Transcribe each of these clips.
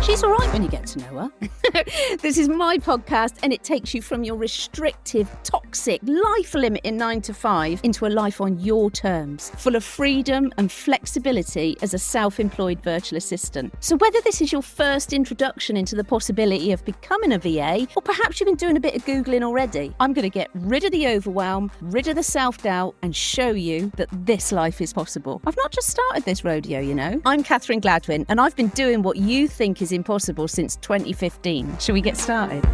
She's all right when you get to know her. This is my podcast, and it takes you from your restrictive, toxic, life-limiting 9 to 5 into a life on your terms, full of freedom and flexibility as a self-employed virtual assistant. So whether this is your first introduction into the possibility of becoming a VA, or perhaps you've been doing a bit of Googling already, I'm going to get rid of the overwhelm, rid of the self-doubt, and show you that this life is possible. I've not just started this rodeo, you know. I'm Catherine Gladwyn, and I've been doing what you think is impossible since 2015. Shall we get started?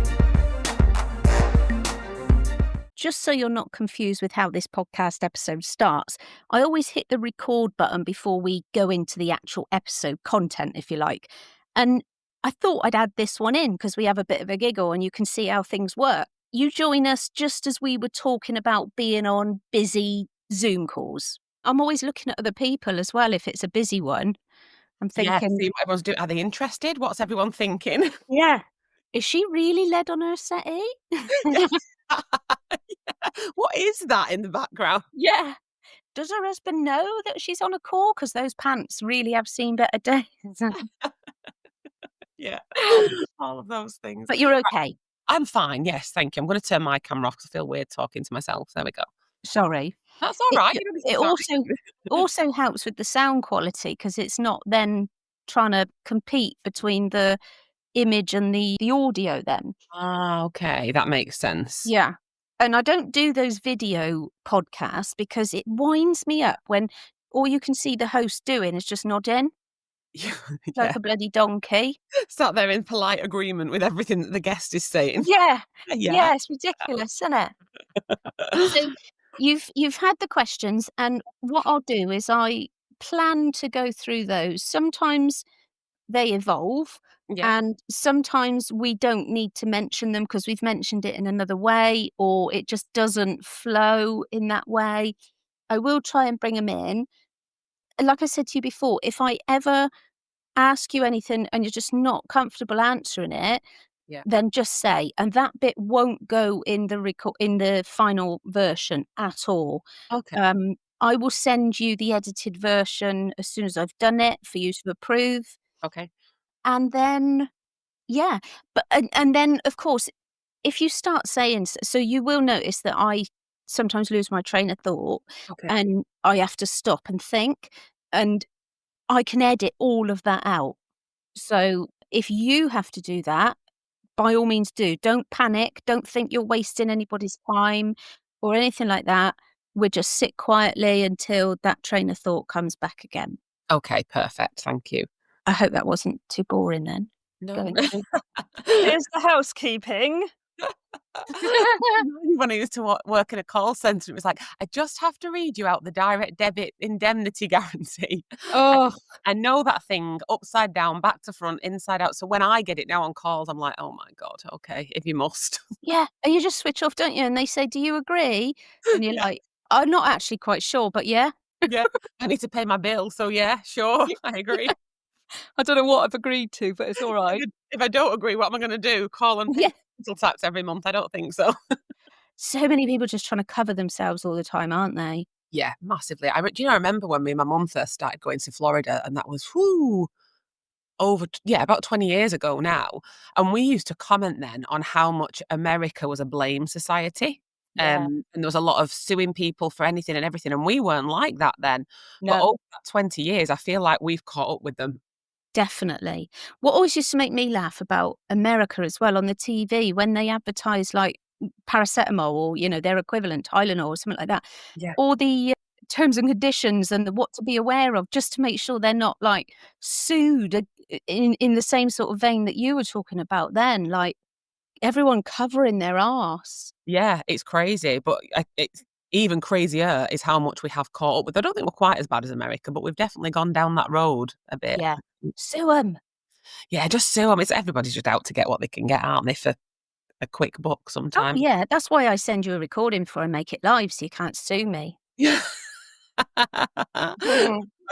Just so you're not confused with how this podcast episode starts, I always hit the record button before we go into the actual episode content, if you like. And I thought I'd add this one in because we have a bit of a giggle and you can see how things work. You join us just as we were talking about being on busy Zoom calls. I'm always looking at other people as well if it's a busy one. I'm thinking, yeah, see what everyone's doing. Are they interested? What's everyone thinking? yeah, is she really led on her settee? Yeah. What is that in the background? Yeah. Does her husband know that she's on a call? Because those pants really have seen better days. Yeah, all of those things. But you're okay. I'm fine, yes, thank you. I'm going to turn my camera off because I feel weird talking to myself. There we go. Sorry. That's all right. It also helps with the sound quality because it's not then trying to compete between the image and the audio then. Ah, okay, that makes sense. Yeah. And I don't do those video podcasts because it winds me up when all you can see the host doing is just nodding like a bloody donkey. Sat there in polite agreement with everything that the guest is saying. Yeah. Yeah, it's ridiculous, isn't it? So you've had the questions, and what I'll do is I plan to go through those. Sometimes they evolve, and sometimes we don't need to mention them because we've mentioned it in another way, or it just doesn't flow in that way. I will try and bring them in. Like I said to you before, if I ever ask you anything and you're just not comfortable answering it, then just say, and that bit won't go in the final version at all. Okay. I will send you the edited version as soon as I've done it for you to approve. Okay. And then, but and then of course, if you start saying so, you will notice that I sometimes lose my train of thought, and I have to stop and think, and I can edit all of that out. So if you have to do that, by all means do. Don't panic. Don't think you're wasting anybody's time or anything like that. We'll just sit quietly until that train of thought comes back again. Okay, perfect. Thank you. I hope that wasn't too boring then. No. Here's the housekeeping. When I used to work in a call centre, it was like, I just have to read you out the direct debit indemnity guarantee. Oh, I know that thing upside down, back to front, inside out. So when I get it now on calls, I'm like, oh my God, okay, if you must. yeah. And you just switch off, don't you? And they say, do you agree? And you're like, I'm not actually quite sure, but yeah. Yeah, I need to pay my bill. So yeah, sure, I agree. I don't know what I've agreed to, but it's all right. If I don't agree, what am I going to do? Call and pay council tax every month? I don't think so. So many people just trying to cover themselves all the time, aren't they? Yeah, massively. I remember when me and my mum first started going to Florida, and that was about 20 years ago now. And we used to comment then on how much America was a blame society. And there was a lot of suing people for anything and everything. And we weren't like that then. No. But over that 20 years, I feel like we've caught up with them. Definitely. What always used to make me laugh about America as well on the TV, when they advertise like paracetamol or, their equivalent, Tylenol or something like that, all the terms and conditions and what to be aware of, just to make sure they're not like sued in the same sort of vein that you were talking about then, like everyone covering their arse. Yeah, it's crazy. But it's even crazier is how much we have caught up with. I don't think we're quite as bad as America, but we've definitely gone down that road a bit. Yeah. Sue them. Yeah, just sue them. Everybody's just out to get what they can get, aren't they, for a quick buck sometimes. Oh, yeah, that's why I send you a recording before I make it live, so you can't sue me. Yeah. A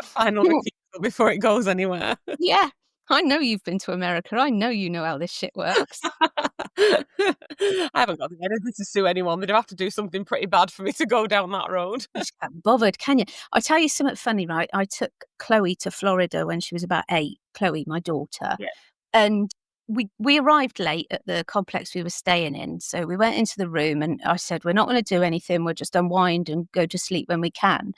final refusal before it goes anywhere. Yeah, I know you've been to America. I know you know how this shit works. I haven't got the energy to sue anyone. They'd have to do something pretty bad for me to go down that road. You just can't be bothered, can you? I'll tell you something funny, right? I took Chloe to Florida when she was about 8. Chloe, my daughter. Yeah. And we arrived late at the complex we were staying in. So we went into the room and I said, we're not going to do anything. We'll just unwind and go to sleep when we can.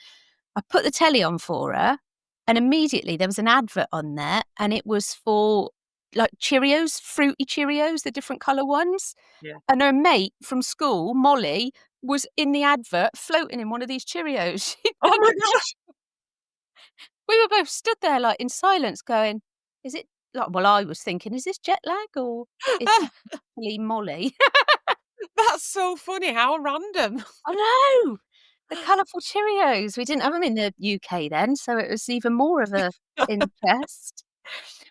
I put the telly on for her and immediately there was an advert on there and it was for like Cheerios, fruity Cheerios, the different colour ones. Yeah. And her mate from school, Molly, was in the advert floating in one of these Cheerios. Oh my gosh. We were both stood there like in silence going, is it like, well, I was thinking, is this jet lag or is this actually Molly? That's so funny. How random. I know. The colourful Cheerios. We didn't have them in the UK then, so it was even more of a interest.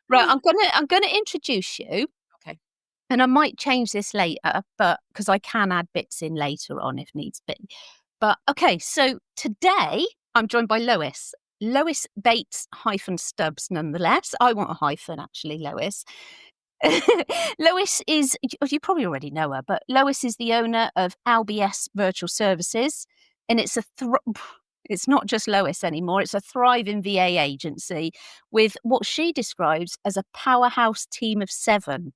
Right, I'm gonna introduce you. Okay. And I might change this later, but because I can add bits in later on if needs be. But okay, so today I'm joined by Lois Bates hyphen Stubbs, nonetheless. I want a hyphen, actually, Lois. Lois is, you probably already know her, but Lois is the owner of LBS Virtual Services, and it's not just Lois anymore. It's a thriving VA agency with what she describes as a powerhouse team of 7.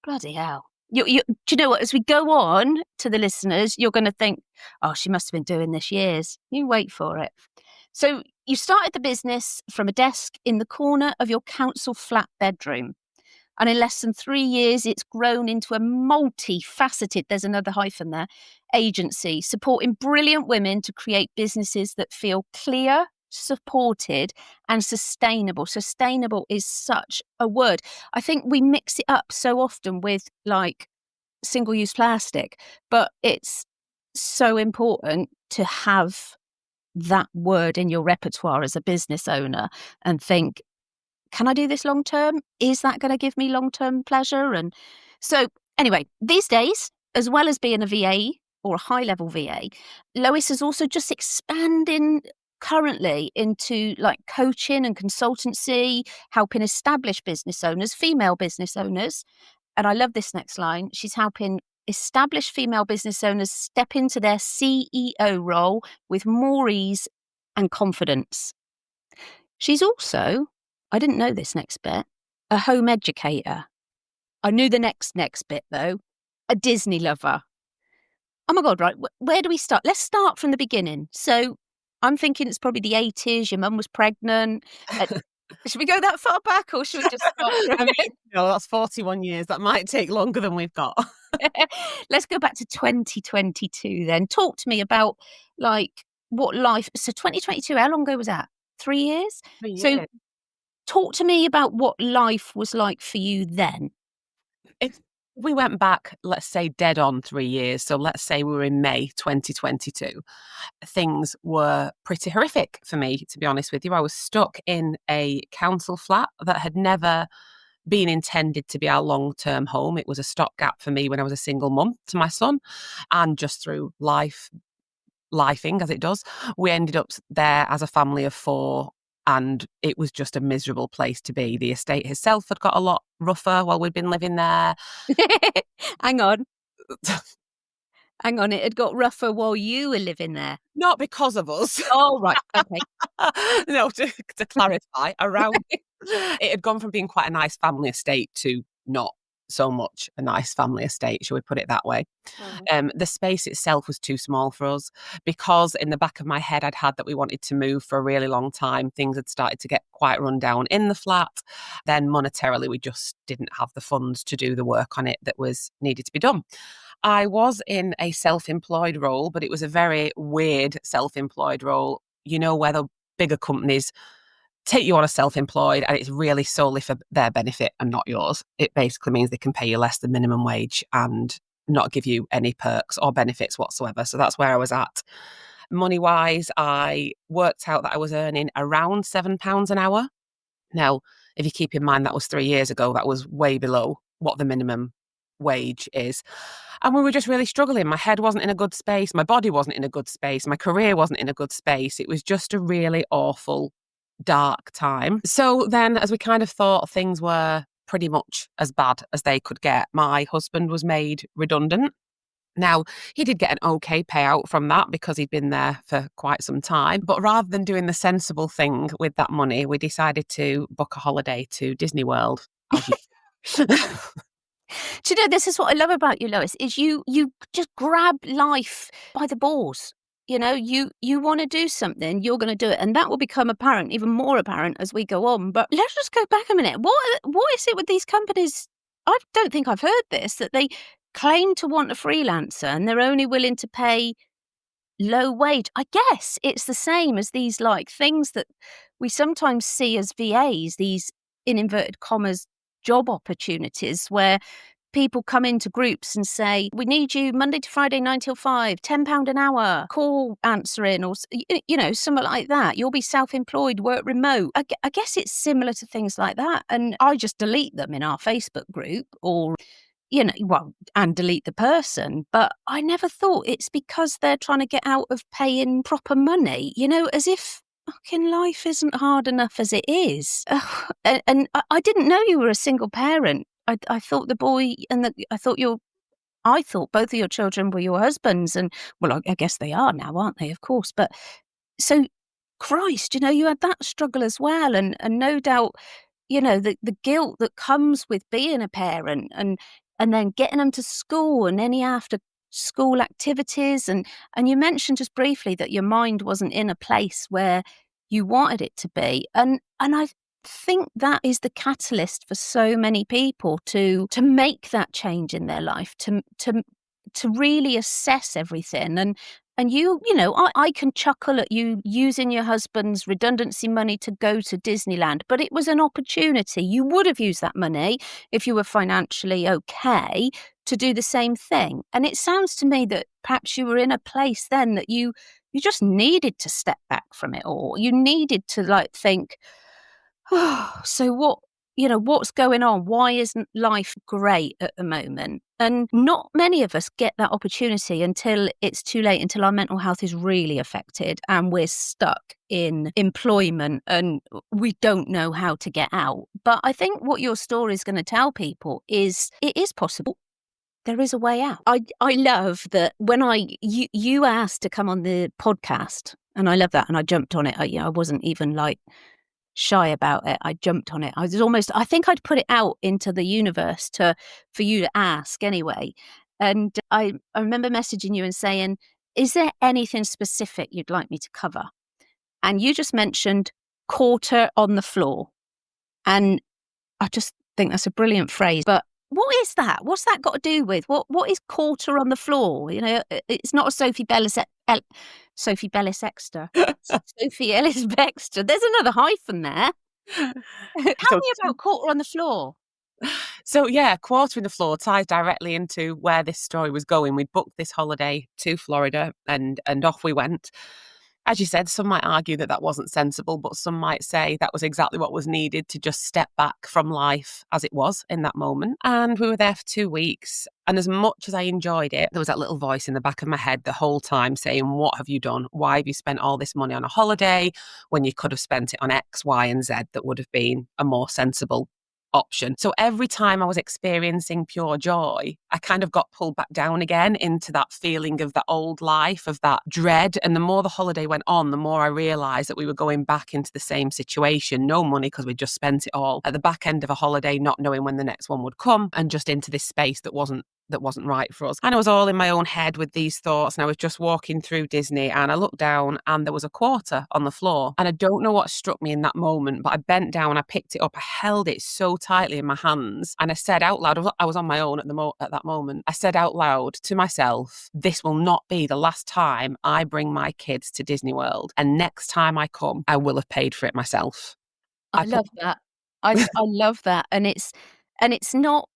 Bloody hell. Do you know what? As we go on to the listeners, you're going to think, oh, she must have been doing this years. You wait for it. So you started the business from a desk in the corner of your council flat bedroom. And in less than 3 years, it's grown into a multi-faceted, there's another hyphen there, agency supporting brilliant women to create businesses that feel clear, supported and sustainable. Sustainable is such a word. I think we mix it up so often with like single-use plastic, but it's so important to have that word in your repertoire as a business owner and think, can I do this long term? Is that going to give me long term pleasure? And so, anyway, these days, as well as being a VA or a high level VA, Lois is also just expanding currently into like coaching and consultancy, helping establish business owners, female business owners. And I love this next line. She's helping established female business owners step into their CEO role with more ease and confidence. She's also, I didn't know this next bit, a home educator. I knew the next bit though, a Disney lover. Oh my God, right, where do we start? Let's start from the beginning. So I'm thinking it's probably the 80s, your mum was pregnant. Should we go that far back or should we just start from I mean, that's 41 years. That might take longer than we've got. Let's go back to 2022 then. Talk to me about like what life, so 2022, how long ago was that? 3 years? 3 years. So talk to me about what life was like for you then. If we went back, let's say dead on 3 years, so let's say we were in May 2022, things were pretty horrific for me, to be honest with you. I was stuck in a council flat that had never been intended to be our long-term home. It was a stopgap for me when I was a single mum to my son, and just through lifing as it does, we ended up there as a family of 4. And it was just a miserable place to be. The estate itself had got a lot rougher while we'd been living there. Hang on. It had got rougher while you were living there. Not because of us. Oh, right. Okay. No, to clarify, around it had gone from being quite a nice family estate to not so much a nice family estate, shall we put it that way. The space itself was too small for us because in the back of my head I'd had that we wanted to move for a really long time. Things had started to get quite run down in the flat. Then monetarily we just didn't have the funds to do the work on it that was needed to be done. I was in a self-employed role, but it was a very weird self-employed role, you know, where the bigger companies take you on as self-employed and it's really solely for their benefit and not yours. It basically means they can pay you less than minimum wage and not give you any perks or benefits whatsoever. So that's where I was at. Money-wise, I worked out that I was earning around £7 an hour. Now, if you keep in mind that was 3 years ago, that was way below what the minimum wage is. And we were just really struggling. My head wasn't in a good space. My body wasn't in a good space. My career wasn't in a good space. It was just a really awful, dark time. So then, as we kind of thought things were pretty much as bad as they could get, my husband was made redundant. Now, he did get an okay payout from that because he'd been there for quite some time. But rather than doing the sensible thing with that money, we decided to book a holiday to Disney World. Do you know, this is what I love about you, Lois, is you just grab life by the balls. You know, you want to do something, you're going to do it, and that will become apparent, even more apparent as we go on. But let's just go back a minute. What is it with these companies? I don't think I've heard this, that they claim to want a freelancer and they're only willing to pay low wage. I guess it's the same as these like things that we sometimes see as VAs, these in inverted commas job opportunities where people come into groups and say, we need you Monday to Friday, 9 till 5, £10 an hour, call answering, or, you know, something like that. You'll be self-employed, work remote. I guess it's similar to things like that. And I just delete them in our Facebook group or, you know, well, and delete the person. But I never thought it's because they're trying to get out of paying proper money, you know, as if fucking life isn't hard enough as it is. Ugh. And I didn't know you were a single parent. I thought the boy and I thought both of your children were your husbands, and well, I guess they are now, aren't they? Of course, but so Christ, you know, you had that struggle as well, and no doubt, you know, the guilt that comes with being a parent, and then getting them to school and any after school activities, and you mentioned just briefly that your mind wasn't in a place where you wanted it to be, and I think that is the catalyst for so many people to make that change in their life, to really assess everything. And you know, I can chuckle at you using your husband's redundancy money to go to Disneyland, but it was an opportunity. You would have used that money if you were financially okay to do the same thing. And it sounds to me that perhaps you were in a place then that you just needed to step back from it all. You needed to like think, oh, so what, you know, what's going on? Why isn't life great at the moment? And not many of us get that opportunity until it's too late, until our mental health is really affected and we're stuck in employment and we don't know how to get out. But I think what your story is going to tell people is it is possible. There is a way out. I love that when you asked to come on the podcast, and I love that, and I jumped on it. I wasn't even like shy about it. I jumped on it. I think I'd put it out into the universe for you to ask anyway. And I remember messaging you and saying, is there anything specific you'd like me to cover? And you just mentioned quarter on the floor. And I just think that's a brilliant phrase. But what is that? What's that got to do with what is quarter on the floor? You know, it's not a Sophie Ellis Bextor. Sophie Ellis Bextor. There's another hyphen there. Tell me about quarter on the floor. So yeah, quarter on the floor ties directly into where this story was going. We'd booked this holiday to Florida and off we went. As you said, some might argue that wasn't sensible, but some might say that was exactly what was needed to just step back from life as it was in that moment. And we were there for 2 weeks. And as much as I enjoyed it, there was that little voice in the back of my head the whole time saying, what have you done? Why have you spent all this money on a holiday when you could have spent it on X, Y, and Z that would have been a more sensible option? So every time I was experiencing pure joy, I kind of got pulled back down again into that feeling of that old life, of that dread. And the more the holiday went on, the more I realised that we were going back into the same situation. No money because we just spent it all at the back end of a holiday, not knowing when the next one would come, and just into this space that wasn't right for us. And I was all in my own head with these thoughts, and I was just walking through Disney and I looked down and there was a quarter on the floor. And I don't know what struck me in that moment, but I bent down, I picked it up, I held it so tightly in my hands, and I said out loud, I was on my own at that moment, I said out loud to myself, this will not be the last time I bring my kids to Disney World, and next time I come, I will have paid for it myself. I love that. I love that. And it's not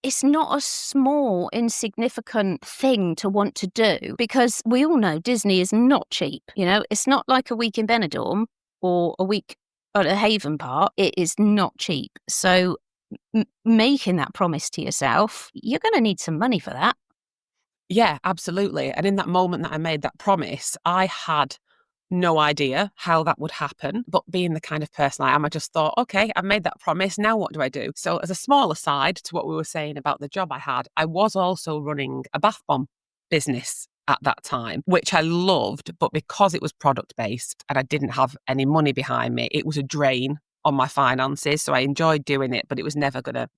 a small, insignificant thing to want to do, because we all know Disney is not cheap. You know, it's not like a week in Benidorm or a week at a Haven Park. It is not cheap. So making that promise to yourself, you're going to need some money for that. Yeah, absolutely. And in that moment that I made that promise, I had no idea how that would happen. But being the kind of person I am, I just thought, okay, I've made that promise. Now what do I do? So as a small aside to what we were saying about the job I had, I was also running a bath bomb business at that time, which I loved. But because it was product based and I didn't have any money behind me, it was a drain on my finances. So I enjoyed doing it, but it was never going to,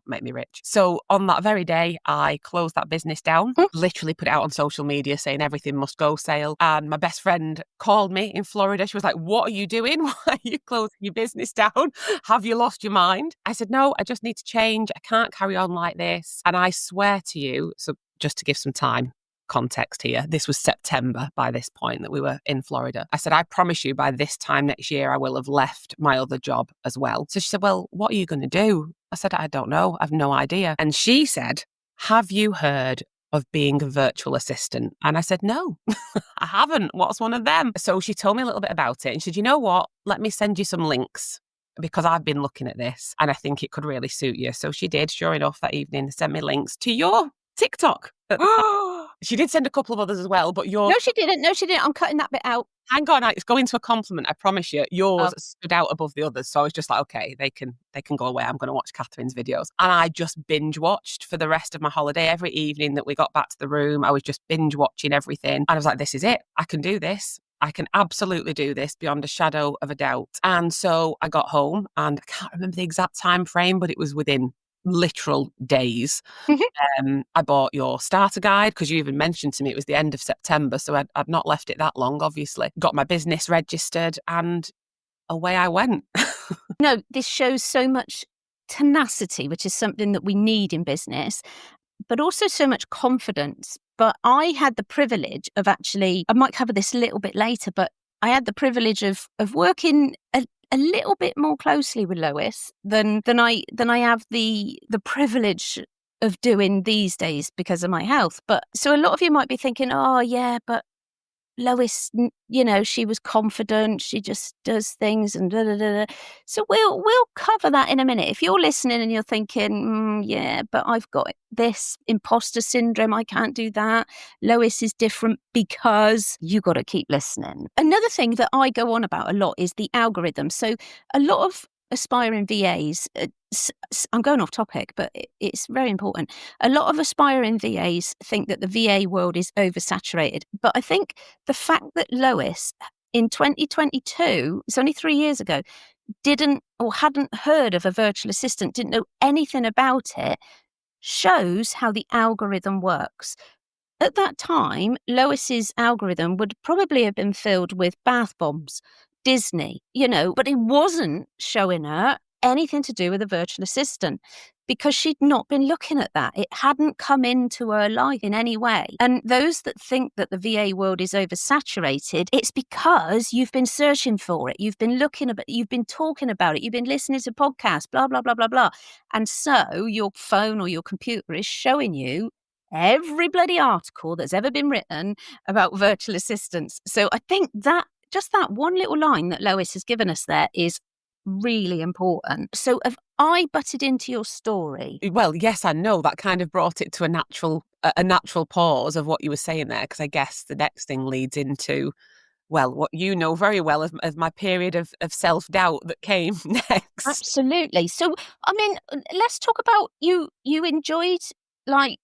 make me rich. So on that very day, I closed that business down, literally put it out on social media saying everything must go sale. And my best friend called me in Florida. She was like, what are you doing? Why are you closing your business down? Have you lost your mind? I said, no, I just need to change. I can't carry on like this. And I swear to you, so just to give some time context here, this was September by this point that we were in Florida. I said, I promise you by this time next year, I will have left my other job as well. So she said, well, what are you going to do? I said, I don't know. I've no idea. And she said, have you heard of being a virtual assistant? And I said, no, I haven't. What's one of them? So she told me a little bit about it and she said, you know what? Let me send you some links because I've been looking at this and I think it could really suit you. So she did, sure enough, that evening, send me links to your TikTok. She did send a couple of others as well, but yours... No, she didn't. I'm cutting that bit out. Hang on, it's going to a compliment, I promise you. Yours stood out above the others. So I was just like, okay, they can go away. I'm going to watch Catherine's videos. And I just binge watched for the rest of my holiday. Every evening that we got back to the room, I was just binge watching everything. And I was like, this is it. I can do this. I can absolutely do this beyond a shadow of a doubt. And so I got home and I can't remember the exact time frame, but it was within literal days. I bought your starter guide because you even mentioned to me it was the end of September, so I'd not left it that long, obviously. Got my business registered and away I went. No, this shows so much tenacity, which is something that we need in business, but also so much confidence. But I had the privilege of I might cover this a little bit later, but I had the privilege of working a little bit more closely with Lois than I have the privilege of doing these days because of my health. But so a lot of you might be thinking, oh yeah, but Lois, she was confident, she just does things and da da da. So we'll cover that in a minute. If you're listening and you're thinking, yeah, but I've got this imposter syndrome, I can't do that. Lois is different, because you got to keep listening. Another thing that I go on about a lot is the algorithm. So a lot of aspiring VAs, I'm going off topic, but it's very important. A lot of aspiring VAs think that the VA world is oversaturated. But I think the fact that Lois in 2022, it's only 3 years ago, didn't or hadn't heard of a virtual assistant, didn't know anything about it, shows how the algorithm works. At that time, Lois's algorithm would probably have been filled with bath bombs, Disney, but it wasn't showing her anything to do with a virtual assistant because she'd not been looking at that. It hadn't come into her life in any way. And those that think that the VA world is oversaturated, it's because you've been searching for it. You've been looking at it. You've been talking about it. You've been listening to podcasts, blah, blah, blah, blah, blah. And so your phone or your computer is showing you every bloody article that's ever been written about virtual assistants. So I think that just that one little line that Lois has given us there is really important. So have I butted into your story? Well, yes, I know that kind of brought it to a natural pause of what you were saying there, because I guess the next thing leads into, well, what you know very well as my period of self-doubt that came next. Absolutely. So, I mean, let's talk about you enjoyed, like,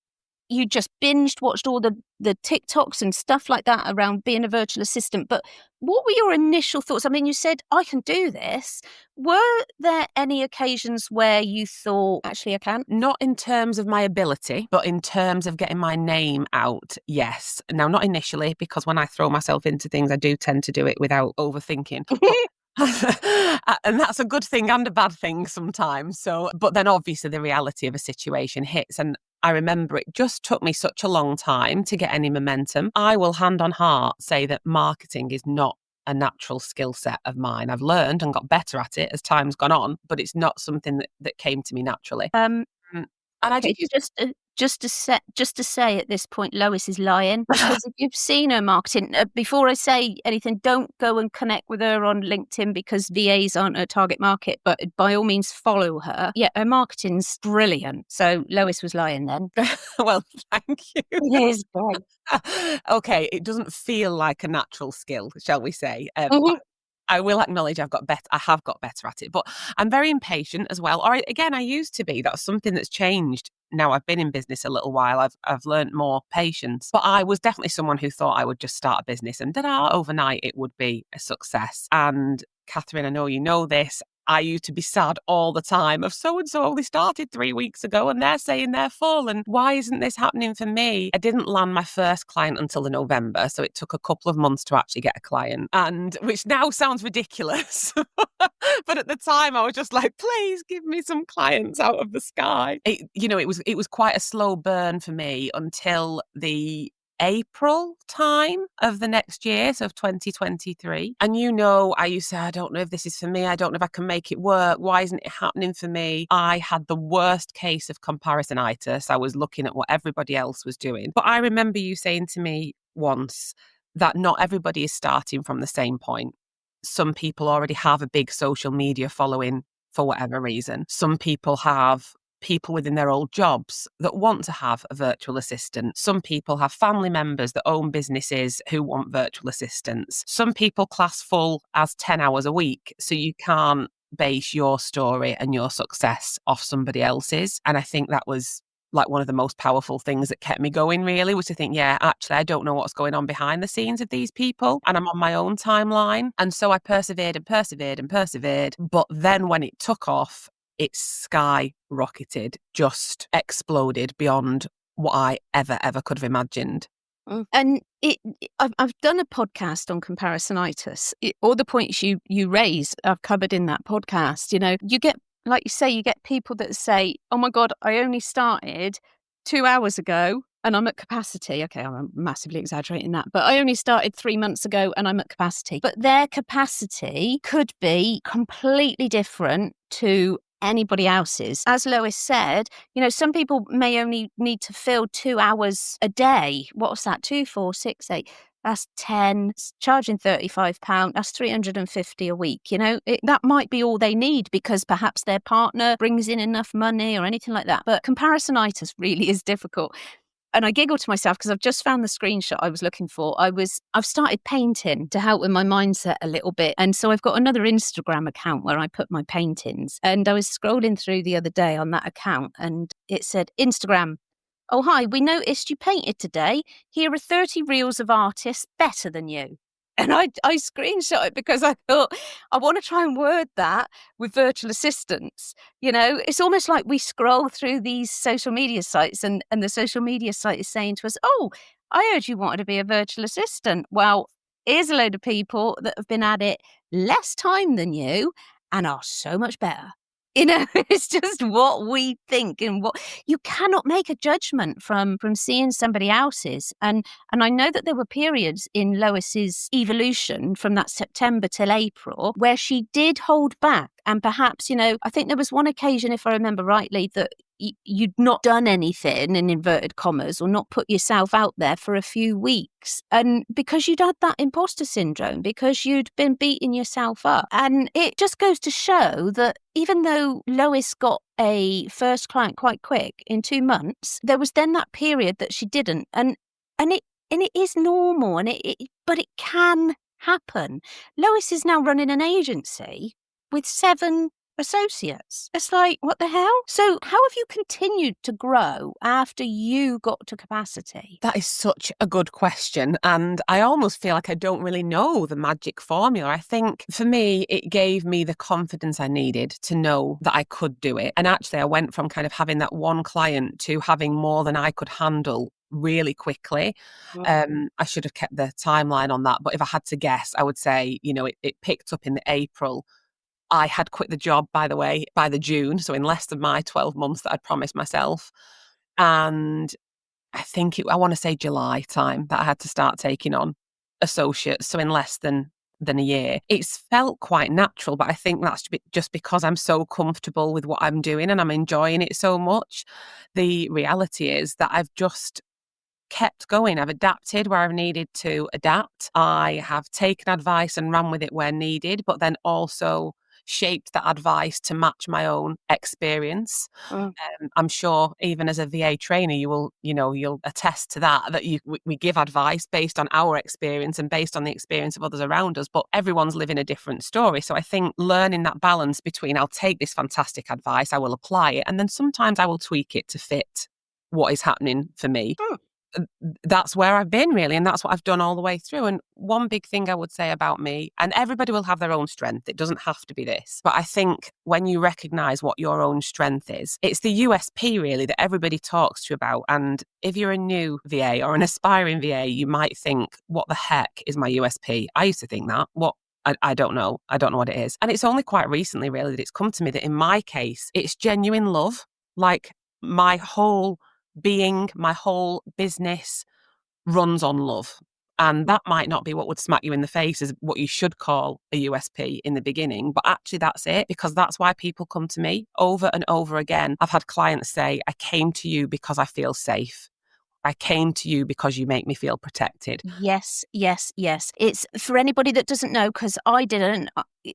you just binged watched all the TikToks and stuff like that around being a virtual assistant. But what were your initial thoughts? I mean, you said, I can do this. Were there any occasions where you thought, actually, I can? Not in terms of my ability, but in terms of getting my name out, yes. Now, not initially, because when I throw myself into things, I do tend to do it without overthinking. And that's a good thing and a bad thing sometimes. So, but then obviously the reality of a situation hits, and I remember it just took me such a long time to get any momentum. I will hand on heart say that marketing is not a natural skill set of mine. I've learned and got better at it as time's gone on, but it's not something that came to me naturally. And I Okay, just to say at this point, Lois is lying, because if you've seen her marketing, before I say anything, don't go and connect with her on LinkedIn because VAs aren't her target market, but by all means follow her. Yeah, her marketing's brilliant. So Lois was lying then. Well, thank you. It is great. Okay, it doesn't feel like a natural skill, shall we say. I will acknowledge I have got better at it, but I'm very impatient as well. Or again, I used to be. That's something that's changed. Now I've been in business a little while. I've learned more patience, but I was definitely someone who thought I would just start a business and overnight it would be a success. And Catherine, I know you know this. I used to be sad all the time of so-and-so only started 3 weeks ago and they're saying they're full and why isn't this happening for me? I didn't land my first client until the November, so it took a couple of months to actually get a client, and which now sounds ridiculous. But at the time I was just like, please give me some clients out of the sky. It was quite a slow burn for me until the April time of the next year, so of 2023. And I used to say, I don't know if this is for me. I don't know if I can make it work. Why isn't it happening for me? I had the worst case of comparisonitis. I was looking at what everybody else was doing. But I remember you saying to me once that not everybody is starting from the same point. Some people already have a big social media following for whatever reason. Some people have people within their old jobs that want to have a virtual assistant. Some people have family members that own businesses who want virtual assistants. Some people class full as 10 hours a week, so you can't base your story and your success off somebody else's. And I think that was like one of the most powerful things that kept me going, really, was to think, yeah, actually, I don't know what's going on behind the scenes of these people, and I'm on my own timeline. And so I persevered and persevered and persevered. But then when it took off, it skyrocketed, just exploded beyond what I ever could have imagined. And I've done a podcast on comparisonitis. All the points you raise, I've covered in that podcast. You get, like you say, you get people that say, oh my God, I only started 2 hours ago and I'm at capacity. Okay, I'm massively exaggerating that, but I only started 3 months ago and I'm at capacity. But their capacity could be completely different to anybody else's. As Lois said, some people may only need to fill 2 hours a day. What's that? 2, 4, 6, 8. That's 10, charging £35. That's 350 a week. That might be all they need because perhaps their partner brings in enough money or anything like that. But comparisonitis really is difficult. And I giggled to myself because I've just found the screenshot I was looking for. I've started painting to help with my mindset a little bit. And so I've got another Instagram account where I put my paintings. And I was scrolling through the other day on that account and it said, Instagram, oh, hi, we noticed you painted today. Here are 30 reels of artists better than you. And I screenshot it because I thought, I want to try and word that with virtual assistants. It's almost like we scroll through these social media sites and the social media site is saying to us, oh, I heard you wanted to be a virtual assistant. Well, here's a load of people that have been at it less time than you and are so much better. It's just what we think and what you cannot make a judgment from seeing somebody else's. And I know that there were periods in Lois's evolution from that September till April where she did hold back. And perhaps, I think there was one occasion, if I remember rightly, that you'd not done anything in inverted commas or not put yourself out there for a few weeks. And because you'd had that imposter syndrome, because you'd been beating yourself up. And it just goes to show that even though Lois got a first client quite quick in 2 months, there was then that period that she didn't. And it is normal, but it can happen. Lois is now running an agency with 7 associates. It's like, what the hell? So how have you continued to grow after you got to capacity? That is such a good question. And I almost feel like I don't really know the magic formula. I think for me, it gave me the confidence I needed to know that I could do it. And actually, I went from kind of having that one client to having more than I could handle really quickly. I should have kept the timeline on that. But if I had to guess, I would say, it picked up in the April. I had quit the job, by the way, by the June, so in less than my 12 months that I'd promised myself. And I think I want to say July time that I had to start taking on associates, so in less than a year. It's felt quite natural, but I think that's just because I'm so comfortable with what I'm doing and I'm enjoying it so much. The reality is that I've just kept going. I've adapted where I've needed to adapt. I have taken advice and ran with it where needed, but then also shaped that advice to match my own experience. I'm sure even as a VA trainer, you'll attest to that we give advice based on our experience and based on the experience of others around us, but everyone's living a different story. So I think learning that balance between I'll take this fantastic advice, I will apply it, and then sometimes I will tweak it to fit what is happening for me. that's where I've been really, and that's what I've done all the way through. And one big thing I would say about me, and everybody will have their own strength, it doesn't have to be this, but I think when you recognize what your own strength is, it's the USP really that everybody talks to you about. And if you're a new VA or an aspiring VA, you might think, what the heck is my USP? I used to think that. I don't know. I don't know what it is. And it's only quite recently really that it's come to me that in my case, it's genuine love. Like my whole being, my whole business runs on love. And that might not be what would smack you in the face as what you should call a USP in the beginning, but actually that's it, because that's why people come to me over and over again. I've had clients say, I came to you because I feel safe. I came to you because you make me feel protected. Yes, yes, yes. It's for anybody that doesn't know, because I didn't,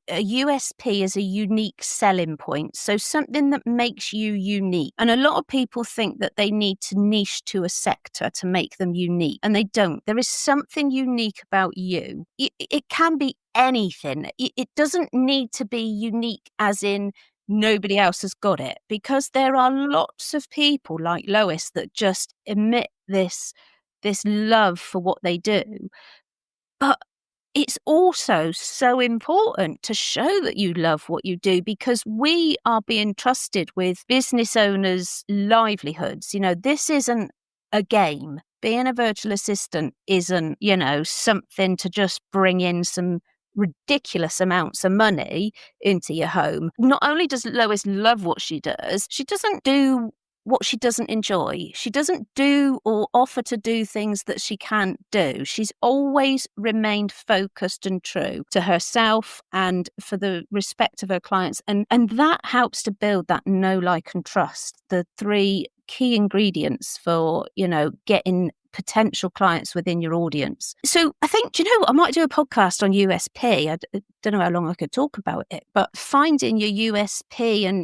a USP is a unique selling point. So something that makes you unique. And a lot of people think that they need to niche to a sector to make them unique, and they don't. There is something unique about you. It can be anything. It doesn't need to be unique as in nobody else has got it, because there are lots of people like Lois that just emit this love for what they do. But it's also so important to show that you love what you do, because we are being trusted with business owners' livelihoods. This isn't a game. Being a virtual assistant isn't, something to just bring in some ridiculous amounts of money into your home. Not only does Lois love what she does, she doesn't do what she doesn't enjoy. She doesn't do or offer to do things that she can't do. She's always remained focused and true to herself and for the respect of her clients. And that helps to build that know, like, and trust, the three key ingredients for, getting potential clients within your audience. So I think, I might do a podcast on USP. I don't know how long I could talk about it, but finding your USP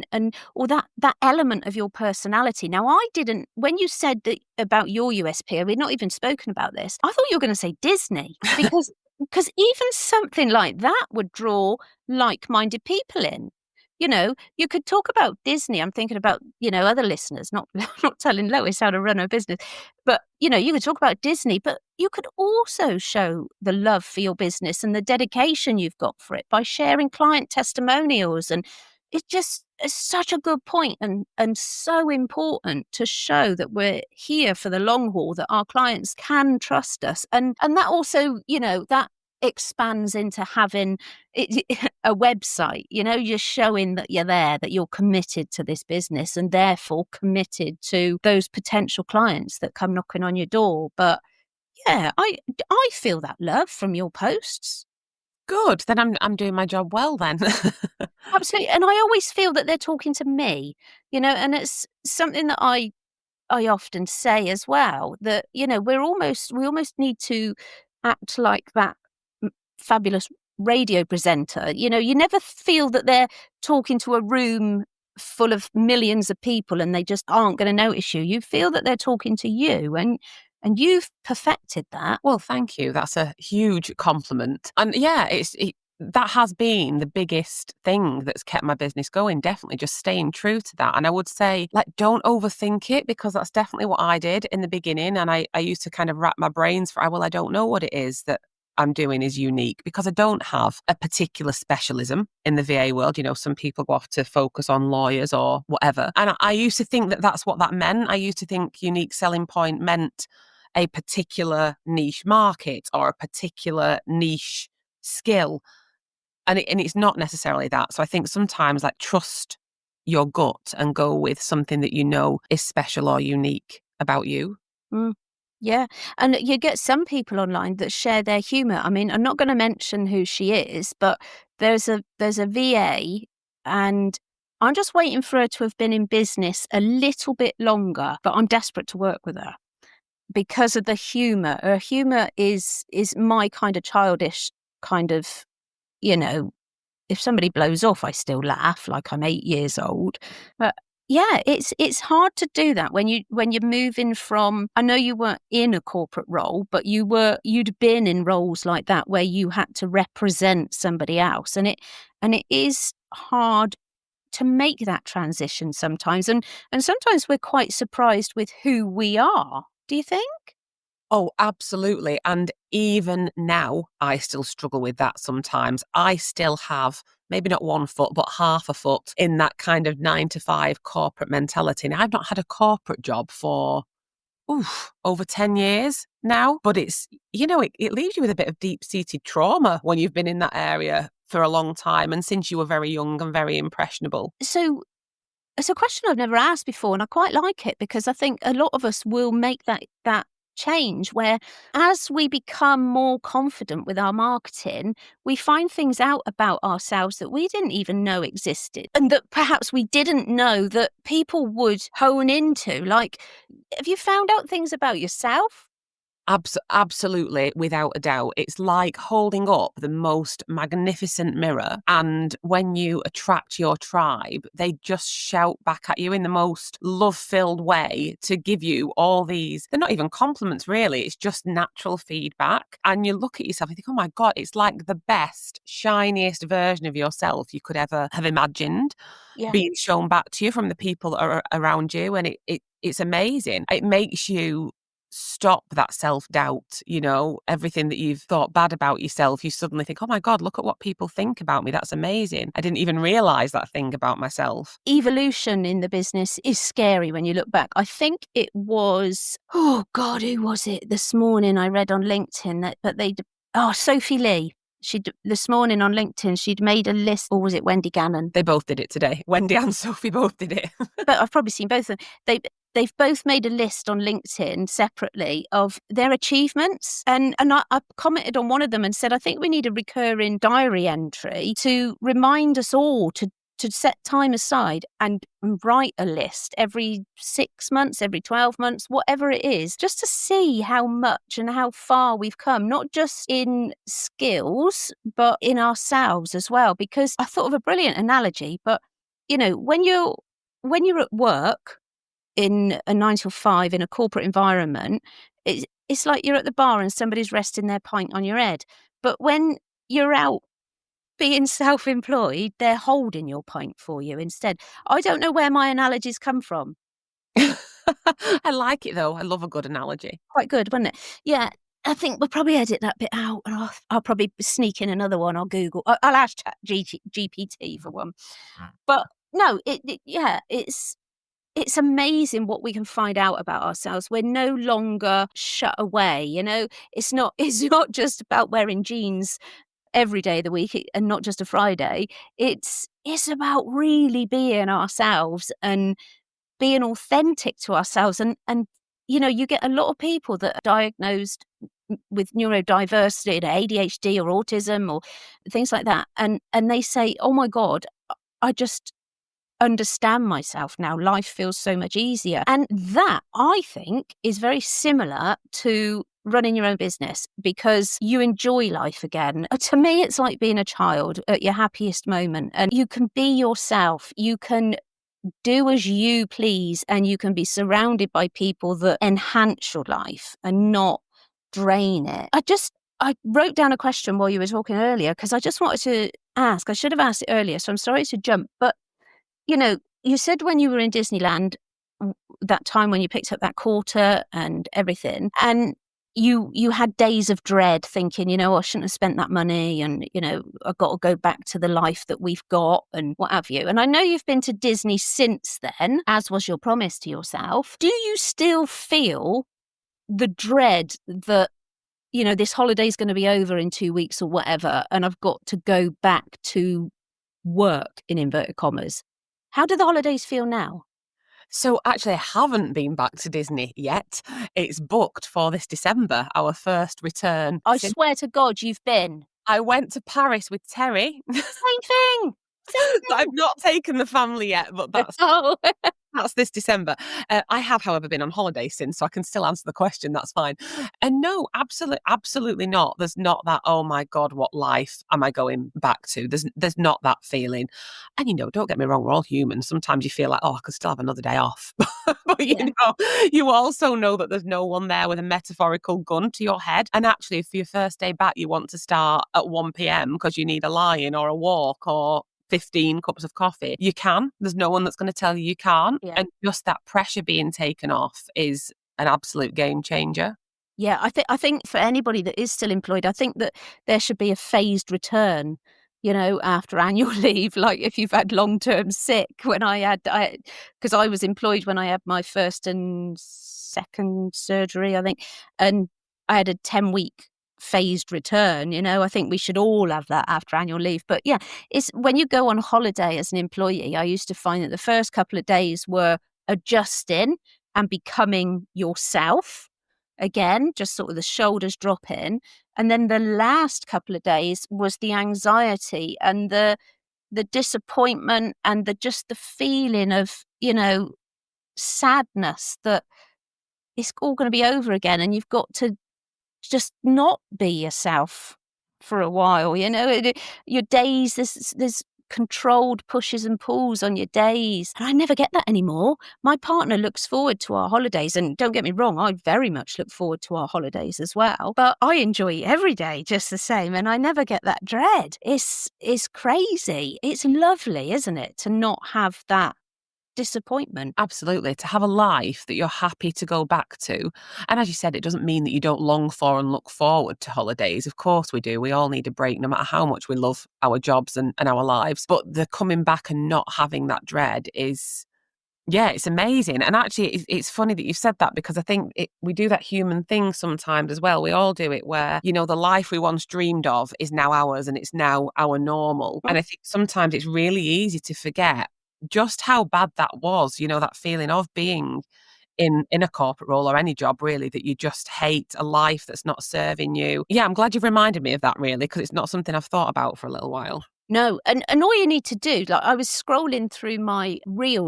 or that element of your personality. Now, I didn't, when you said that about your USP, we'd not even spoken about this. I thought you were going to say Disney, because even something like that would draw like-minded people in. You could talk about Disney. I'm thinking about, other listeners, not telling Lois how to run her business. But, you could talk about Disney, but you could also show the love for your business and the dedication you've got for it by sharing client testimonials. And it's such a good point and so important to show that we're here for the long haul, that our clients can trust us. And that also, that expands into having a website. You're showing that you're there, that you're committed to this business and therefore committed to those potential clients that come knocking on your door. But yeah, I feel that love from your posts. Good. Then I'm doing my job well then. Absolutely. And I always feel that they're talking to me, and it's something that I often say as well, that, we almost need to act like that fabulous radio presenter. You never feel that they're talking to a room full of millions of people and they just aren't going to notice you. You feel that they're talking to you, and you've perfected that. Well, thank you. That's a huge compliment. And yeah, that has been the biggest thing that's kept my business going, definitely just staying true to that. And I would say, don't overthink it, because that's definitely what I did in the beginning. And I used to kind of wrap my brains for, I don't know what it is that I'm doing is unique, because I don't have a particular specialism in the VA world. Some people go off to focus on lawyers or whatever. And I used to think that that's what that meant. I used to think unique selling point meant a particular niche market or a particular niche skill. And it's not necessarily that. So I think sometimes trust your gut and go with something that is special or unique about you. Mm. Yeah. And you get some people online that share their humour. I mean, I'm not going to mention who she is, but there's a VA, and I'm just waiting for her to have been in business a little bit longer, but I'm desperate to work with her because of the humour. Her humour is my kind of childish kind of, if somebody blows off, I still laugh like I'm 8 years old. But yeah, it's hard to do that when you're moving from, I know you weren't in a corporate role, but you'd been in roles like that where you had to represent somebody else. And it is hard to make that transition sometimes. And sometimes we're quite surprised with who we are. Do you think? Oh, absolutely. And even now, I still struggle with that sometimes. I still have maybe not 1 foot, but half a foot in that kind of 9 to 5 corporate mentality. And I've not had a corporate job for over 10 years now. But it's, it leaves you with a bit of deep-seated trauma when you've been in that area for a long time and since you were very young and very impressionable. So it's a question I've never asked before, and I quite like it because I think a lot of us will make that change where as we become more confident with our marketing, we find things out about ourselves that we didn't even know existed and that perhaps we didn't know that people would hone into. Like, have you found out things about yourself? Absolutely, without a doubt. It's like holding up the most magnificent mirror, and when you attract your tribe, they just shout back at you in the most love-filled way to give you all these. They're not even compliments, really. It's just natural feedback. And you look at yourself and think, oh my God, it's like the best, shiniest version of yourself you could ever have imagined Yeah. being shown back to you from the people that are around you. And it's amazing. It makes you stop that self-doubt, everything that you've thought bad about yourself, you suddenly think, oh my God, look at what people think about me. That's amazing. I didn't even realize that thing about myself. Evolution in the business is scary when you look back. I think it was, oh God, who was it? This morning I read on LinkedIn Sophie Lee. This morning on LinkedIn, she'd made a list, or was it Wendy Gannon? They both did it today. Wendy and Sophie both did it. But I've probably seen both of them. They've both made a list on LinkedIn separately of their achievements. And I commented on one of them and said, I think we need a recurring diary entry to remind us all to set time aside and write a list every 6 months, every 12 months, whatever it is, just to see how much and how far we've come, not just in skills, but in ourselves as well. Because I thought of a brilliant analogy, but when you're at work, in a 9 to 5 in a corporate environment, it's like you're at the bar and somebody's resting their pint on your head. But when you're out being self-employed, they're holding your pint for you instead. I don't know where my analogies come from. I like it though. I love a good analogy. Quite good, wasn't it? Yeah. I think we'll probably edit that bit out, and I'll probably sneak in another one. I'll Google. I'll ask GPT for one. But no, it's amazing what we can find out about ourselves. We're no longer shut away, It's not it's not just about wearing jeans every day of the week and not just a Friday. It's about really being ourselves and being authentic to ourselves. And you get a lot of people that are diagnosed with neurodiversity, ADHD or autism or things like that. And they say, oh my God, I just understand myself now. Life feels so much easier. And that, I think, is very similar to running your own business because you enjoy life again. To me, it's like being a child at your happiest moment, and you can be yourself. You can do as you please, and you can be surrounded by people that enhance your life and not drain it. I wrote down a question while you were talking earlier because I just wanted to ask. I should have asked it earlier, so I'm sorry to jump, but you said when you were in Disneyland, that time when you picked up that quarter and everything, and you had days of dread thinking, I shouldn't have spent that money and, I've got to go back to the life that we've got and what have you. And I know you've been to Disney since then, as was your promise to yourself. Do you still feel the dread that, this holiday's going to be over in 2 weeks or whatever, and I've got to go back to work, in inverted commas? How do the holidays feel now? So actually, I haven't been back to Disney yet. It's booked for this December, our first return. I swear to God, you've been. I went to Paris with Terry. Same thing. Same thing. I've not taken the family yet, but that's that's this December. I have, however, been on holiday since, so I can still answer the question. That's fine. And no, absolutely not. There's not that, oh my God, what life am I going back to? There's not that feeling. And, don't get me wrong, we're all human. Sometimes you feel like, oh, I could still have another day off. But, you also know that there's no one there with a metaphorical gun to your head. And actually, if for your first day back, you want to start at 1 p.m. because you need a lie-in or a walk or 15 cups of coffee, you can. There's no one that's going to tell you can't. Yeah. And just that pressure being taken off is an absolute game changer. Yeah, I think for anybody that is still employed, I think that there should be a phased return, after annual leave. Like if you've had long-term sick, because I was employed when I had my first and second surgery, I think, and I had a 10-week phased return. I think we should all have that after annual leave. But yeah, it's when you go on holiday as an employee, I used to find that the first couple of days were adjusting and becoming yourself again, just sort of the shoulders drop in. And then the last couple of days was the anxiety and the disappointment and the feeling of, sadness that it's all going to be over again. And you've got to just not be yourself for a while. Your days, there's controlled pushes and pulls on your days. And I never get that anymore. My partner looks forward to our holidays. And don't get me wrong, I very much look forward to our holidays as well. But I enjoy every day just the same. And I never get that dread. It's crazy. It's lovely, isn't it, to not have that disappointment. Absolutely. To have a life that you're happy to go back to. And as you said, it doesn't mean that you don't long for and look forward to holidays. Of course we do. We all need a break, no matter how much we love our jobs and our lives. But the coming back and not having that dread is, yeah, it's amazing. And actually, it's funny that you've said that, because I think we do that human thing sometimes as well. We all do it where, the life we once dreamed of is now ours and it's now our normal. And I think sometimes it's really easy to forget just how bad that was, that feeling of being in a corporate role or any job really that you just hate, a life that's not serving you. Yeah, I'm glad you've reminded me of that really, because it's not something I've thought about for a little while. No, and all you need to do, like I was scrolling through my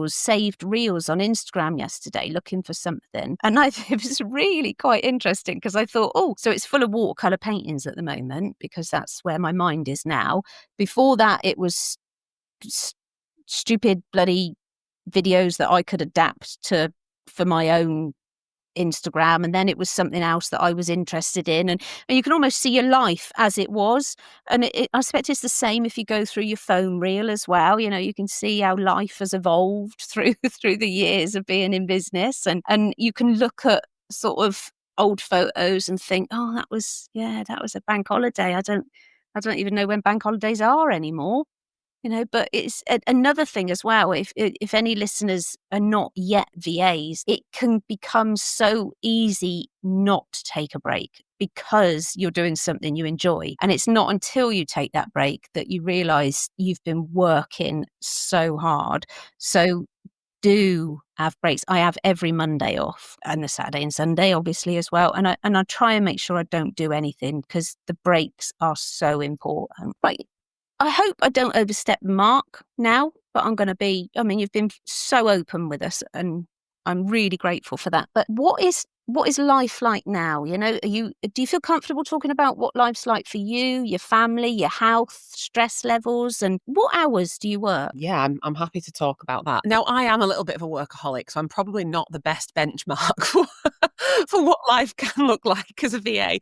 saved reels on Instagram yesterday looking for something, and it was really quite interesting because I thought, oh, so it's full of watercolour paintings at the moment because that's where my mind is now. Before that, it was stupid bloody videos that I could adapt to for my own Instagram, and then it was something else that I was interested in, and you can almost see your life as it was. And I expect it's the same if you go through your phone reel as well. You can see how life has evolved through the years of being in business, and you can look at sort of old photos and think, oh, that was a bank holiday. I don't even know when bank holidays are anymore. But it's another thing as well. If any listeners are not yet VAs, it can become so easy not to take a break because you're doing something you enjoy. And it's not until you take that break that you realize you've been working so hard. So do have breaks. I have every Monday off and the Saturday and Sunday, obviously, as well. And I try and make sure I don't do anything because the breaks are so important. Right. I hope I don't overstep the mark now, but I'm going to be, you've been so open with us and I'm really grateful for that. But what is life like now? Do you feel comfortable talking about what life's like for you, your family, your health, stress levels, and what hours do you work? Yeah, I'm happy to talk about that. Now, I am a little bit of a workaholic, so I'm probably not the best benchmark for what life can look like as a VA.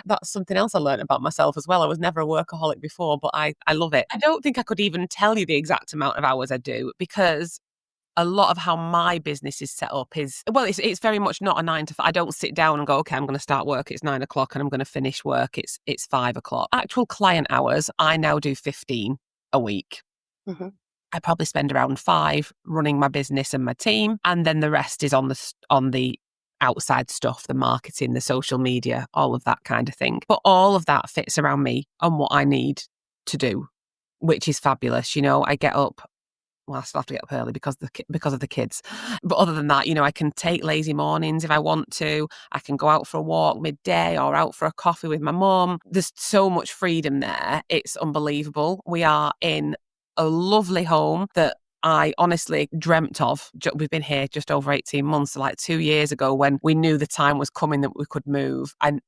That's something else I learned about myself as well. I was never a workaholic before, but I love it. I don't think I could even tell you the exact amount of hours I do because a lot of how my business is set up is, well, it's very much not a 9 to 5. I don't sit down and go, okay, I'm going to start work. It's 9 o'clock and I'm going to finish work. It's 5 o'clock. Actual client hours, I now do 15 a week. Mm-hmm. I probably spend around 5 running my business and my team. And then the rest is on the outside stuff, the marketing, the social media, all of that kind of thing. But all of that fits around me and what I need to do, which is fabulous. I get up. Well, I still have to get up early because of the kids. But other than that, I can take lazy mornings if I want to. I can go out for a walk midday or out for a coffee with my mum. There's so much freedom there. It's unbelievable. We are in a lovely home that I honestly dreamt of. We've been here just over 18 months, like 2 years ago when we knew the time was coming that we could move. And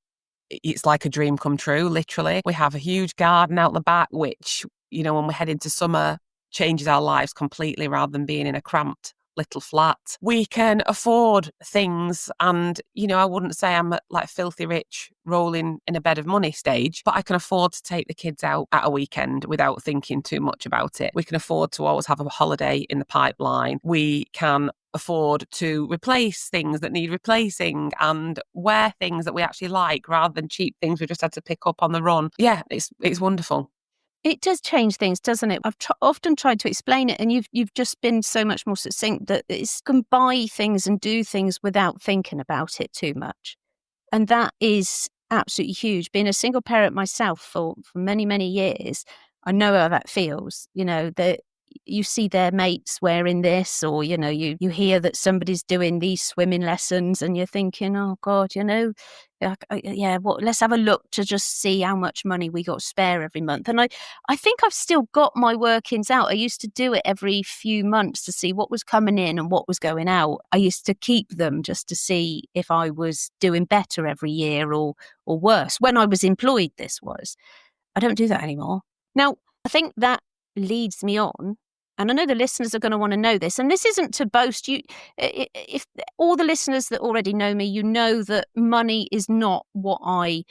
it's like a dream come true, literally. We have a huge garden out the back, which, when we head into summer, changes our lives completely rather than being in a cramped little flat. We can afford things and, I wouldn't say I'm like filthy rich rolling in a bed of money stage, but I can afford to take the kids out at a weekend without thinking too much about it. We can afford to always have a holiday in the pipeline. We can afford to replace things that need replacing and wear things that we actually like rather than cheap things we just had to pick up on the run. Yeah, it's wonderful. It does change things, doesn't it? I've often tried to explain it, and you've just been so much more succinct that you can buy things and do things without thinking about it too much. And that is absolutely huge. Being a single parent myself for many, many years, I know how that feels. That you see their mates wearing this, or, you hear that somebody's doing these swimming lessons and you're thinking, oh God, yeah, well, let's have a look to just see how much money we got spare every month. And I think I've still got my workings out. I used to do it every few months to see what was coming in and what was going out. I used to keep them just to see if I was doing better every year or worse. When I was employed, this was. I don't do that anymore. Now, I think that leads me on, and I know the listeners are going to want to know this, and this isn't to boast. If all the listeners that already know me, you know that money is not what I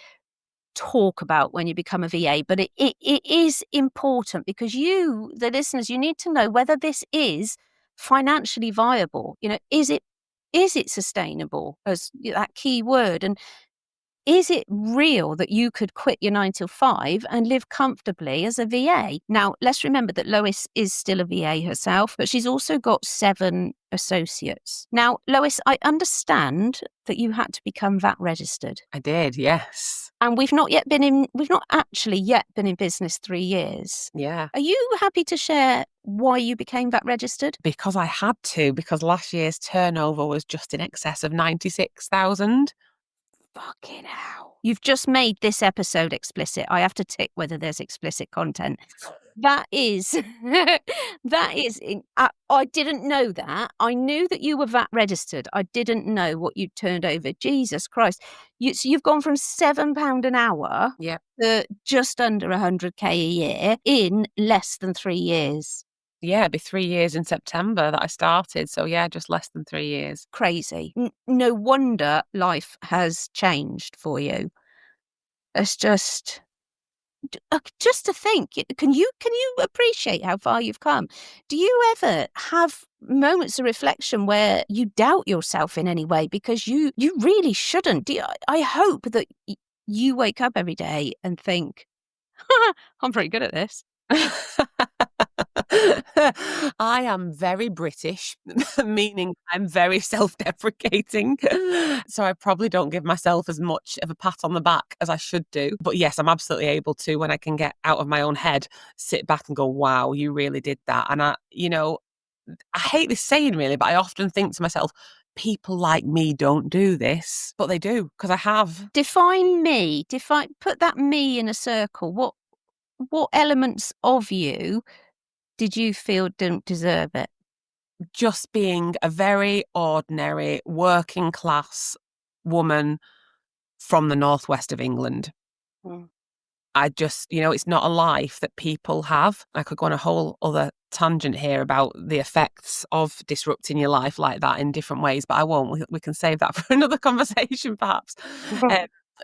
talk about when you become a VA, but it is important because you, the listeners, you need to know whether this is financially viable. Is it sustainable, as that key word, and is it real that you could quit your 9 till 5 and live comfortably as a VA? Now, let's remember that Lois is still a VA herself, but she's also got 7 associates. Now, Lois, I understand that you had to become VAT registered. I did, yes. And we've not actually yet been in business 3 years. Yeah. Are you happy to share why you became VAT registered? Because I had to, because last year's turnover was just in excess of 96,000. Fucking hell. You've just made this episode explicit. I have to tick whether there's explicit content. That is, I didn't know that. I knew that you were VAT registered. I didn't know what you'd turned over. Jesus Christ. So you've gone from £7 an hour to just under 100K a year in less than 3 years. Yeah, it'd be 3 years in September that I started. So yeah, just less than 3 years. Crazy. No wonder life has changed for you. It's just to think, can you appreciate how far you've come? Do you ever have moments of reflection where you doubt yourself in any way? Because you really shouldn't. I hope that you wake up every day and think, I'm pretty good at this. I am very British, meaning I'm very self-deprecating. So I probably don't give myself as much of a pat on the back as I should do. But yes, I'm absolutely able to, when I can get out of my own head, sit back and go, wow, you really did that. And I hate this saying really, but I often think to myself, people like me don't do this, but they do, because I have. Define me. Put that me in a circle. What elements of you did you feel don't deserve it? Just being a very ordinary working class woman from the northwest of England. I just, it's not a life that people have. I could go on a whole other tangent here about the effects of disrupting your life like that in different ways, but I won't. We can save that for another conversation, perhaps.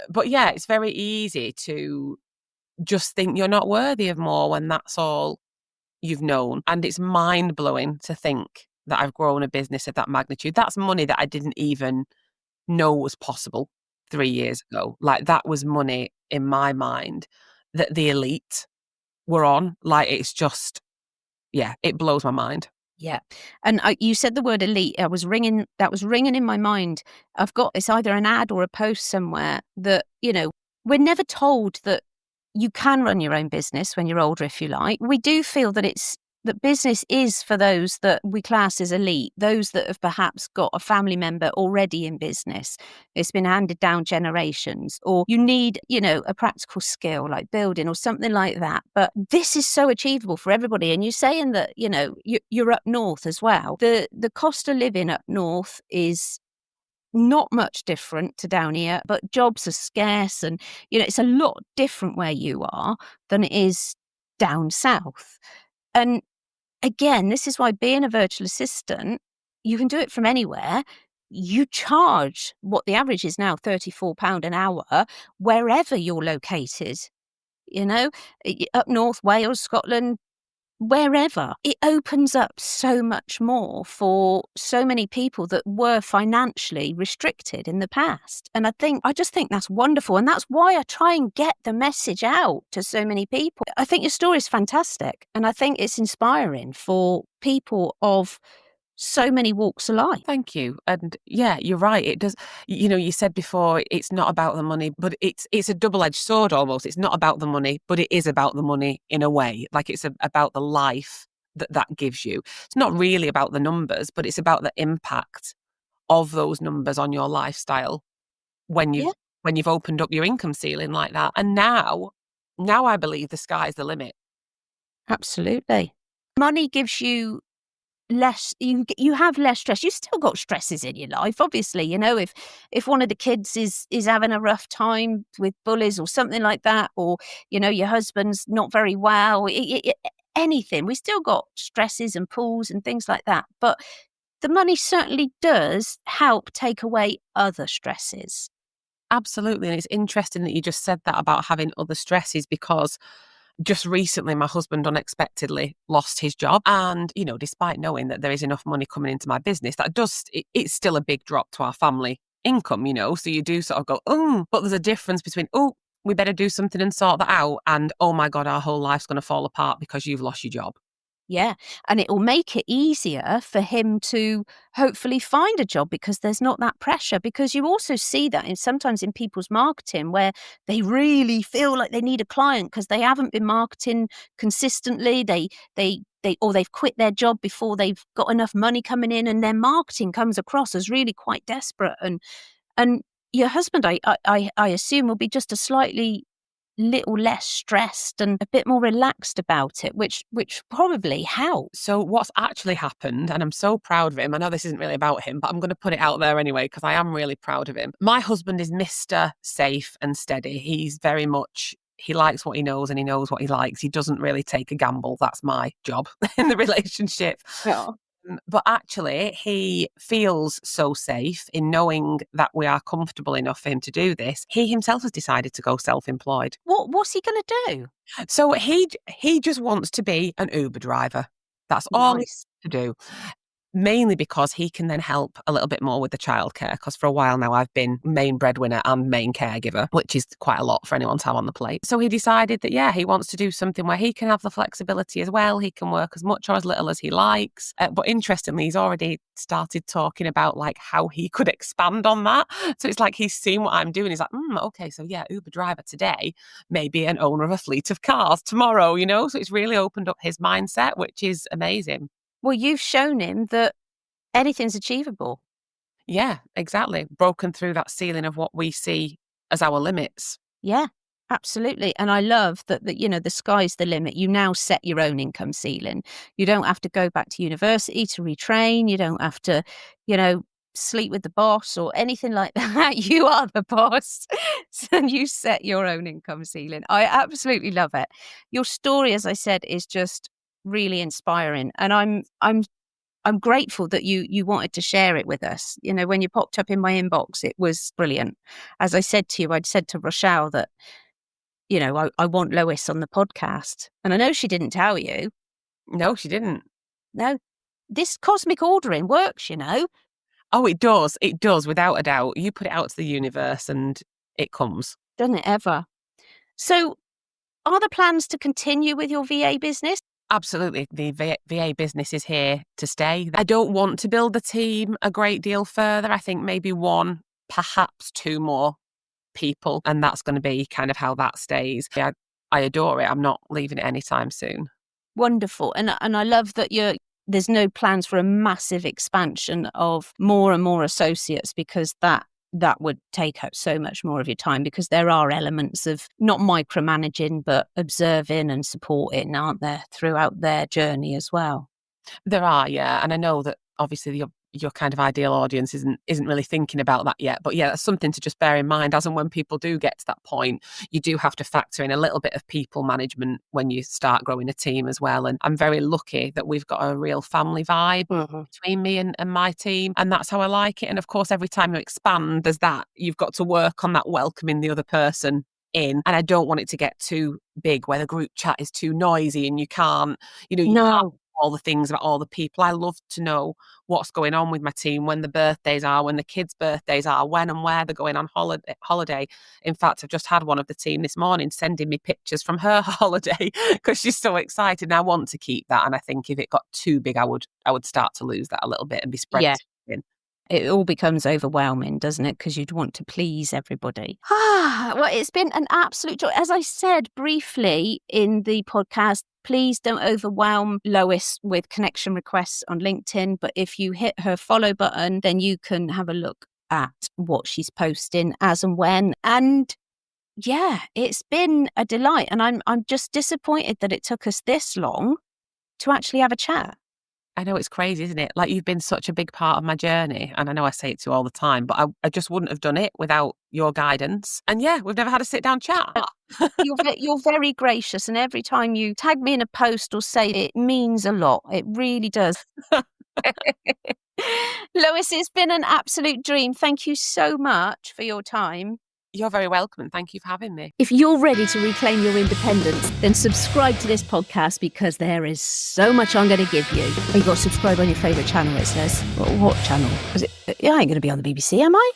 But yeah, it's very easy to just think you're not worthy of more when that's all you've known. And it's mind-blowing to think that I've grown a business of that magnitude. That's money that I didn't even know was possible 3 years ago. Like, that was money in my mind that the elite were on. Like, it's just, yeah, it blows my mind. Yeah. And you said the word elite. That was ringing in my mind. It's either an ad or a post somewhere that, we're never told that you can run your own business when you're older, if you like. We do feel that that business is for those that we class as elite, those that have perhaps got a family member already in business. It's been handed down generations, or you need, a practical skill like building or something like that. But this is so achievable for everybody. And you're saying that, you're up north as well. The cost of living up north is not much different to down here, but jobs are scarce, and it's a lot different where you are than it is down south. And again, this is why being a virtual assistant, you can do it from anywhere. You charge what the average is now, £34 an hour, wherever you're located. Up north, Wales, Scotland, wherever, it opens up so much more for so many people that were financially restricted in the past. And I just think that's wonderful. And that's why I try and get the message out to so many people. I think your story is fantastic. And I think it's inspiring for people of so many walks of life. Thank you. And yeah, you're right. It does. You said before it's not about the money, but it's a double-edged sword almost. It's not about the money, but it is about the money in a way. Like it's about the life that gives you. It's not really about the numbers, but it's about the impact of those numbers on your lifestyle when Yeah, you've opened up your income ceiling like that. And now I believe the sky's the limit. absolutely. Money gives you less, you have less stress. You still got stresses in your life, obviously. If one of the kids is having a rough time with bullies or something like that, or your husband's not very well, anything, we still got stresses and pulls and things like that. But the money certainly does help take away other stresses. Absolutely. And it's interesting that you just said that about having other stresses, because just recently my husband unexpectedly lost his job. And, despite knowing that there is enough money coming into my business, it's still a big drop to our family income, So you do sort of go, oh, but there's a difference between, oh, we better do something and sort that out, and, oh my God, our whole life's going to fall apart because you've lost your job. Yeah, and it will make it easier for him to hopefully find a job because there's not that pressure. Because you also see that sometimes in people's marketing where they really feel like they need a client because they haven't been marketing consistently. Or they've quit their job before they've got enough money coming in, and their marketing comes across as really quite desperate. And your husband, I assume, will be just a slightly little less stressed and a bit more relaxed about it, which probably helps. So what's actually happened, and I'm so proud of him. I know this isn't really about him, but I'm going to put it out there anyway because I am really proud of him. My husband is Mr. Safe and Steady. He's very much, he likes what he knows and he knows what he likes. He doesn't really take a gamble. That's my job in the relationship. Yeah. But actually, he feels so safe in knowing that we are comfortable enough for him to do this. He himself has decided to go self-employed. What's he going to do? So he just wants to be an Uber driver. That's all he Nice. wants to do. Mainly because he can then help a little bit more with the childcare, because for a while now I've been main breadwinner and main caregiver, which is quite a lot for anyone to have on the plate. So he decided that, he wants to do something where he can have the flexibility as well. He can work as much or as little as he likes. But interestingly, he's already started talking about like how he could expand on that. So it's like he's seen what I'm doing. He's like, okay, so Uber driver today, maybe an owner of a fleet of cars tomorrow, So it's really opened up his mindset, which is amazing. Well, you've shown him that anything's achievable. Yeah, exactly. Broken through that ceiling of what we see as our limits. Yeah, absolutely. And I love that, the sky's the limit. You now set your own income ceiling. You don't have to go back to university to retrain. You don't have to, sleep with the boss or anything like that. You are the boss. And you set your own income ceiling. I absolutely love it. Your story, as I said, is just really inspiring. And I'm grateful that you wanted to share it with us. When you popped up in my inbox, it was brilliant. As I said to you, I'd said to Rochelle that, I want Lois on the podcast. And I know she didn't tell you. No, she didn't. No, this cosmic ordering works, Oh, it does. It does, without a doubt. You put it out to the universe and it comes. Doesn't it ever? So are there plans to continue with your VA business? Absolutely. The VA business is here to stay. I don't want to build the team a great deal further. I think maybe one, perhaps two more people, and that's going to be kind of how that stays. Yeah, I adore it. I'm not leaving it anytime soon. Wonderful. And I love that there's no plans for a massive expansion of more and more associates, because that would take up so much more of your time, because there are elements of not micromanaging, but observing and supporting, aren't there, throughout their journey as well? There are, yeah. And I know that obviously your kind of ideal audience isn't really thinking about that yet. But yeah, that's something to just bear in mind. As and when people do get to that point, you do have to factor in a little bit of people management when you start growing a team as well. And I'm very lucky that we've got a real family vibe between me and my team. And that's how I like it. And of course, every time you expand, there's that. You've got to work on that welcoming the other person in, and I don't want it to get too big where the group chat is too noisy and you can't No. all the things about all the people. I love to know what's going on with my team, when the birthdays are, when the kids' birthdays are, when and where they're going on holiday. In fact, I've just had one of the team this morning sending me pictures from her holiday because she's so excited. And I want to keep that. And I think if it got too big, I would start to lose that a little bit and be spread thin. It all becomes overwhelming, doesn't it? Because you'd want to please everybody. Well, it's been an absolute joy. As I said briefly in the podcast, please don't overwhelm Lois with connection requests on LinkedIn. But if you hit her follow button, then you can have a look at what she's posting as and when. And yeah, it's been a delight. And I'm just disappointed that it took us this long to actually have a chat. I know, it's crazy, isn't it? Like, you've been such a big part of my journey, and I know I say it to you all the time, but I just wouldn't have done it without your guidance. And yeah, we've never had a sit-down chat. You're very gracious, and every time you tag me in a post or say it means a lot. It really does. Lois, it's been an absolute dream. Thank you so much for your time. You're very welcome, and thank you for having me. If you're ready to reclaim your independence, then subscribe to this podcast because there is so much I'm going to give you. You got to subscribe on your favourite channel, it says. What channel? I ain't going to be on the BBC, am I?